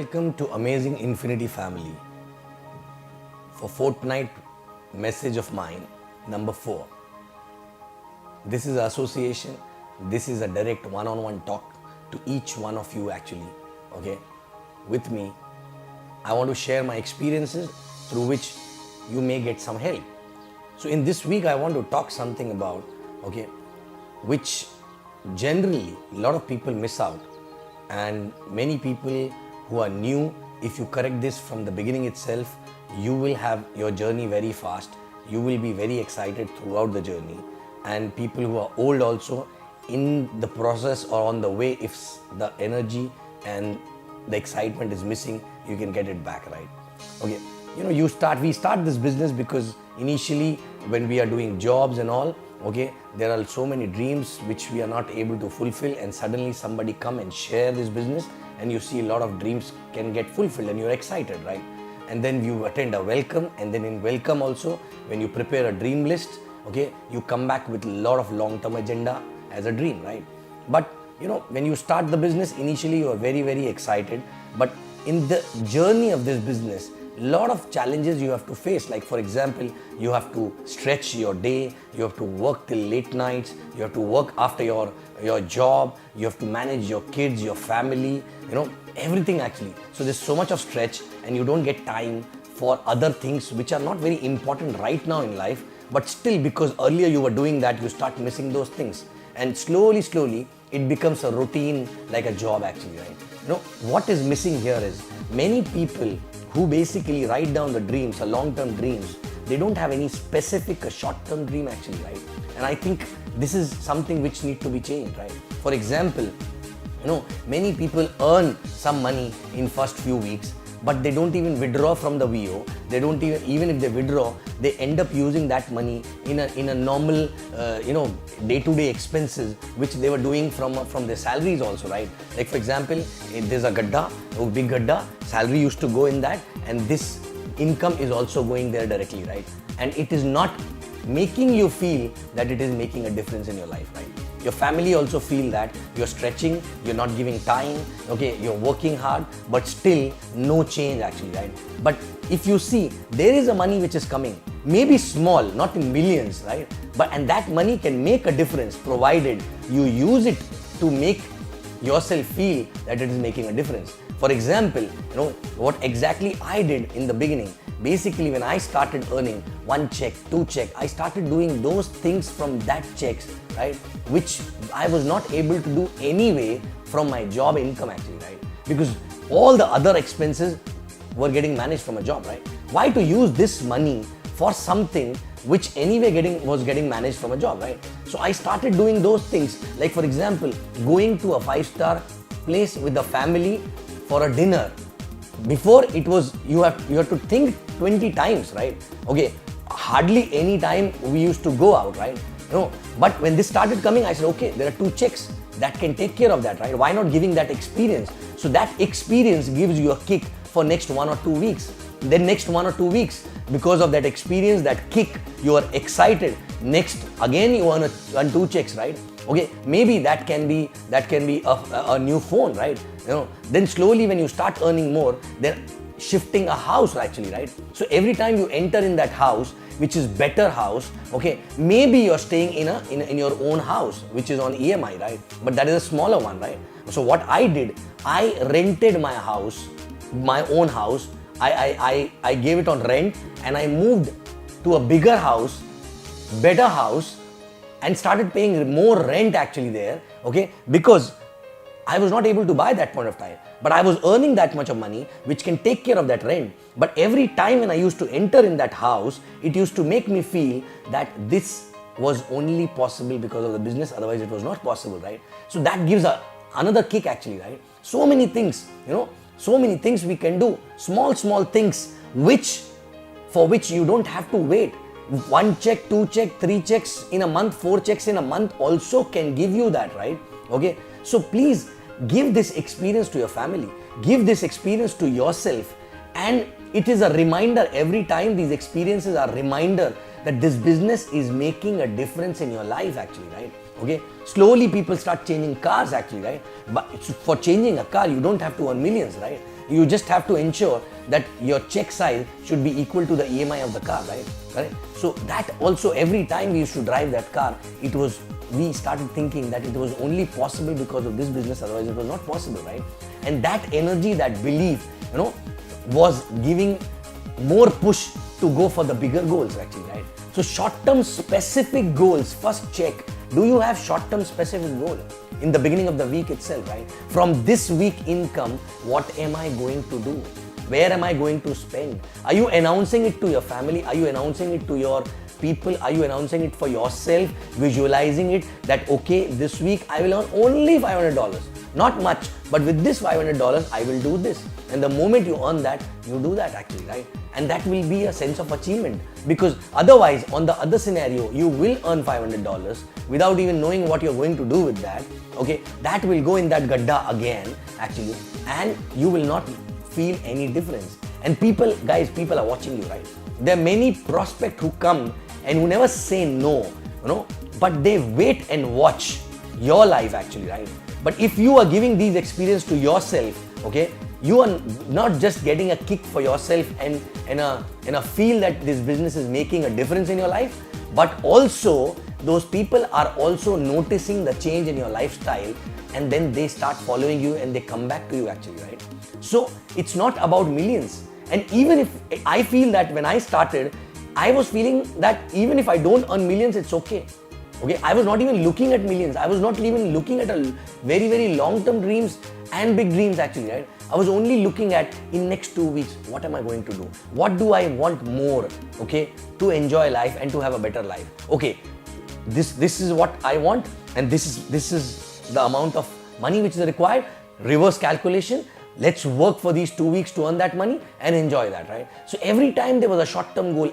Welcome to Amazing Infinity Family. For fortnight message of mine, number 4. This is association. This is a direct one-on-one talk to each one of you actually. Okay, with me. I want to share my experiences through which you may get some help. So in this week, I want to talk something about, which generally a lot of people miss out, and many people who are new, if you correct this from the beginning itself, you will have your journey very fast. You will be very excited throughout the journey, and people who are old also, in the process or on the way, if the energy and the excitement is missing, you can get it back, right? Okay, we start this business because initially when we are doing jobs and all, there are so many dreams which we are not able to fulfill, and suddenly somebody come and share this business, and you see a lot of dreams can get fulfilled and you're excited, right? And then you attend a welcome, and then in welcome also, when you prepare a dream list, you come back with a lot of long-term agenda as a dream, right? But when you start the business, initially you are very, very excited, but in the journey of this business, lot of challenges you have to face. Like for example, you have to stretch your day, you have to work till late nights, you have to work after your job, you have to manage your kids, your family, everything actually. So there's so much of stretch, and you don't get time for other things which are not very important right now in life, but still, because earlier you were doing that, you start missing those things, and slowly it becomes a routine, like a job actually, right? What is missing here is many people who basically write down the dreams, long-term dreams, they don't have any specific short-term dream actually, right? And I think this is something which needs to be changed, right? For example, many people earn some money in first few weeks, but they don't even withdraw from the VO. They don't even if they withdraw, they end up using that money in a normal, day-to-day expenses which they were doing from their salaries also, right? Like for example, if there's a gadda, a big gadda, salary used to go in that, and this income is also going there directly, right? And it is not making you feel that it is making a difference in your life, right? Your family also feel that you're stretching, you're not giving time, you're working hard, but still no change actually, right? But if you see, there is a money which is coming, maybe small, not in millions, right? And that money can make a difference provided you use it to make yourself feel that it is making a difference. For example, what exactly I did in the beginning. Basically, when I started earning 1 check, 2 check, I started doing those things from that checks, right? Which I was not able to do anyway from my job income actually, right? Because all the other expenses were getting managed from a job, right? Why to use this money for something which anyway was getting managed from a job, right? So I started doing those things. Like for example, going to a 5-star place with the family for a dinner. Before it was, you have to think 20 times, right? Hardly any time we used to go out, right? But when this started coming, I said, there are 2 checks that can take care of that, right? Why not giving that experience? So that experience gives you a kick for next 1 or 2 weeks. Then next 1 or 2 weeks, because of that experience, that kick, you are excited. Next, again you earn 2 checks, right? Maybe that can be a new phone, right? Then slowly when you start earning more, then shifting a house actually, right? So every time you enter in that house, which is better house, maybe you're staying in your own house, which is on EMI, right? But that is a smaller one, right? So what I did, I rented my house, my own house. I gave it on rent, and I moved to a bigger house, better house, and started paying more rent actually there, because I was not able to buy that point of time, but I was earning that much of money which can take care of that rent. But every time when I used to enter in that house, it used to make me feel that this was only possible because of the business, otherwise it was not possible, right? So that gives another kick actually, right? So many things, so many things we can do, small things for which you don't have to wait. 1 check, 2 check, 3 checks in a month, 4 checks in a month also can give you that, right? So please give this experience to your family, give this experience to yourself, and it is a reminder every time. These experiences are a reminder that this business is making a difference in your life actually, right? Slowly people start changing cars actually, right? But for changing a car, you don't have to earn millions, right? You just have to ensure that your check size should be equal to the EMI of the car, right? Correct? So that also, every time we used to drive that car, we started thinking that it was only possible because of this business, otherwise it was not possible, right? And that energy, that belief, was giving more push to go for the bigger goals actually, right? So short-term specific goals, first check, do you have short-term specific goal in the beginning of the week itself, right? From this week income, what am I going to do? Where am I going to spend? Are you announcing it to your family? Are you announcing it to your people? Are you announcing it for yourself? Visualizing it that, okay, this week I will earn only $500. Not much, but with this $500, I will do this. And the moment you earn that, you do that actually, right? And that will be a sense of achievement, because otherwise, on the other scenario, you will earn $500 without even knowing what you're going to do with that. Okay, that will go in that gadda again actually, and you will not feel any difference. And people are watching you, right? There are many prospects who come and who never say no, but they wait and watch your life actually, right? But if you are giving these experience to yourself, okay, you are not just getting a kick for yourself and a feel that this business is making a difference in your life, but also those people are also noticing the change in your lifestyle, and then they start following you and they come back to you actually, right? So it's not about millions. And even if I feel that when I started, I was feeling that even if I don't earn millions, it's okay. Okay, I was not even looking at millions. I was not even looking at a very, very long-term dreams and big dreams actually, right? I was only looking at, in next 2 weeks, what am I going to do? What do I want more, okay, to enjoy life and to have a better life? Okay, this is what I want, and this is the amount of money which is required. Reverse calculation. Let's work for these 2 weeks to earn that money and enjoy that, right? So every time there was a short-term goal,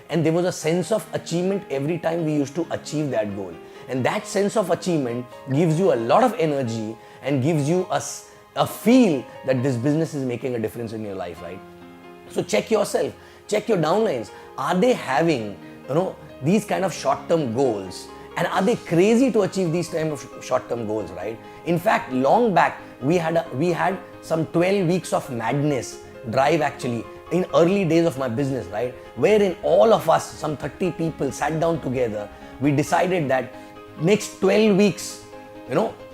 and there was a sense of achievement every time we used to achieve that goal. And that sense of achievement gives you a lot of energy and gives you a feel that this business is making a difference in your life, right? So check yourself, check your downlines. Are they having, these kind of short-term goals? And are they crazy to achieve these kind of short-term goals, right? In fact, long back, we had some 12 weeks of madness drive actually in early days of my business, right? Wherein all of us, some 30 people, sat down together. We decided that next 12 weeks,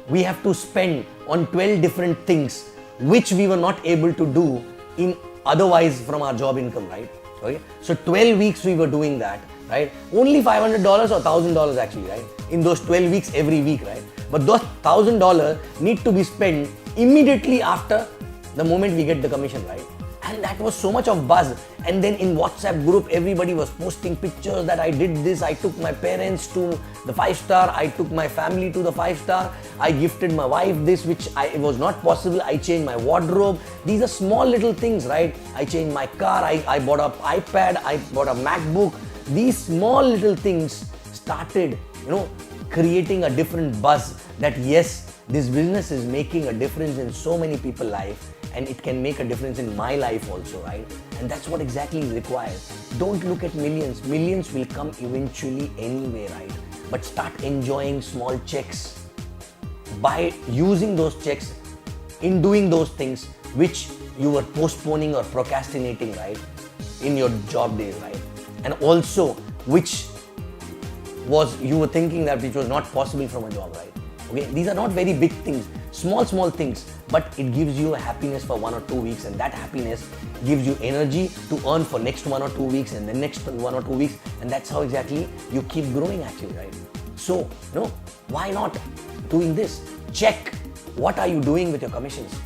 we have to spend on 12 different things which we were not able to do in otherwise from our job income, right? Okay, so 12 weeks we were doing that, right? Only $500 or $1,000 actually, right? In those 12 weeks every week, right? But those $1,000 need to be spent immediately after the moment we get the commission, right? And that was so much of buzz. And then in WhatsApp group, everybody was posting pictures that I did this. I took my parents to the 5-star. I took my family to the 5-star. I gifted my wife this, which it was not possible. I changed my wardrobe. These are small little things, right? I changed my car. I bought an iPad. I bought a MacBook. These small little things started, creating a different buzz that yes, this business is making a difference in so many people's life. And it can make a difference in my life also, right? And that's what exactly is required. Don't look at millions. Millions will come eventually anyway, right? But start enjoying small checks by using those checks in doing those things which you were postponing or procrastinating, right? In your job days, right? And also which was you were thinking that which was not possible from a job, right? Okay, these are not very big things, small things, but it gives you a happiness for 1 or 2 weeks, and that happiness gives you energy to earn for next 1 or 2 weeks and the next 1 or 2 weeks, and that's how exactly you keep growing actually, right? So, why not doing this? Check what are you doing with your commissions.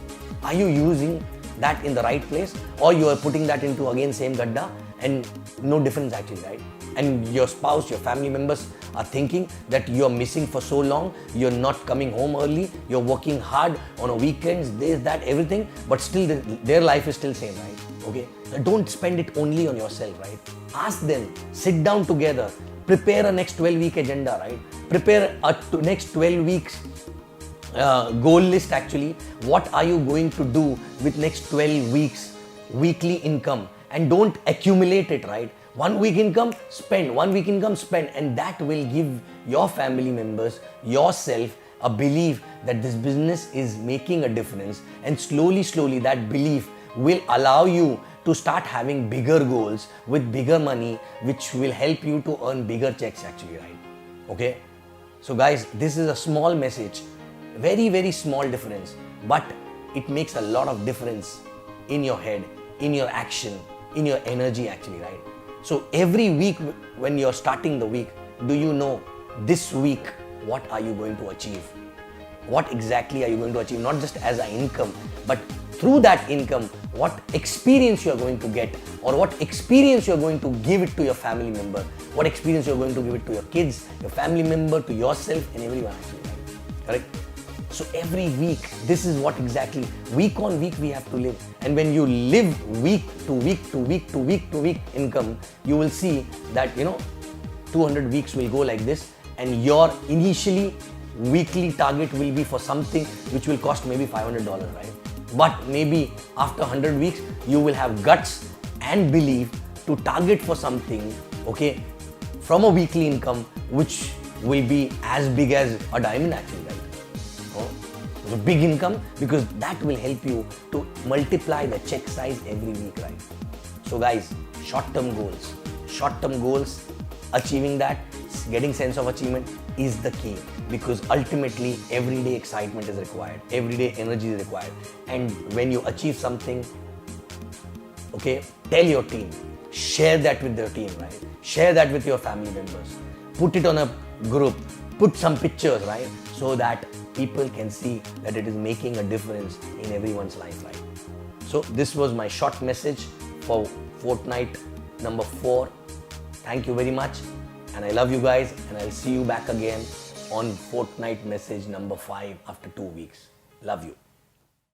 Are you using that in the right place, or you are putting that into again same gadda and no difference actually, right? And your spouse, your family members are thinking that you're missing for so long, you're not coming home early, you're working hard on a weekends, this, that, everything, but still their life is still same, right? Okay, so don't spend it only on yourself, right? Ask them, sit down together, prepare a next 12-week agenda, right? Prepare a next 12 weeks goal list actually. What are you going to do with next 12 weeks weekly income, and don't accumulate it, right? 1 week income, spend. 1 week income, spend. And that will give your family members, yourself, a belief that this business is making a difference, and slowly that belief will allow you to start having bigger goals with bigger money, which will help you to earn bigger checks actually, right? Okay? So guys, this is a small message, very small difference, but it makes a lot of difference in your head, in your action, in your energy actually, right? So every week when you're starting the week, do you know this week what are you going to achieve? What exactly are you going to achieve? Not just as an income, but through that income, what experience you are going to get, or what experience you are going to give it to your family member, what experience you are going to give it to your kids, your family member, to yourself, and everyone actually, right? Correct? So every week, this is what exactly, week on week we have to live. And when you live week to week to week to week to week income, you will see that, 200 weeks will go like this, and your initially weekly target will be for something which will cost maybe $500, right? But maybe after 100 weeks, you will have guts and belief to target for something, okay, from a weekly income which will be as big as a diamond actually, right? So big income, because that will help you to multiply the check size every week, right? So guys, short-term goals, achieving that, getting sense of achievement is the key, because ultimately everyday excitement is required, everyday energy is required. And when you achieve something, okay, tell your team, share that with your team, right? Share that with your family members, put it on a group, put some pictures, right? So that people can see that it is making a difference in everyone's life, right? So this was my short message for fortnight number 4. Thank you very much, and I love you guys, and I'll see you back again on fortnight message number 5 after 2 weeks. Love you.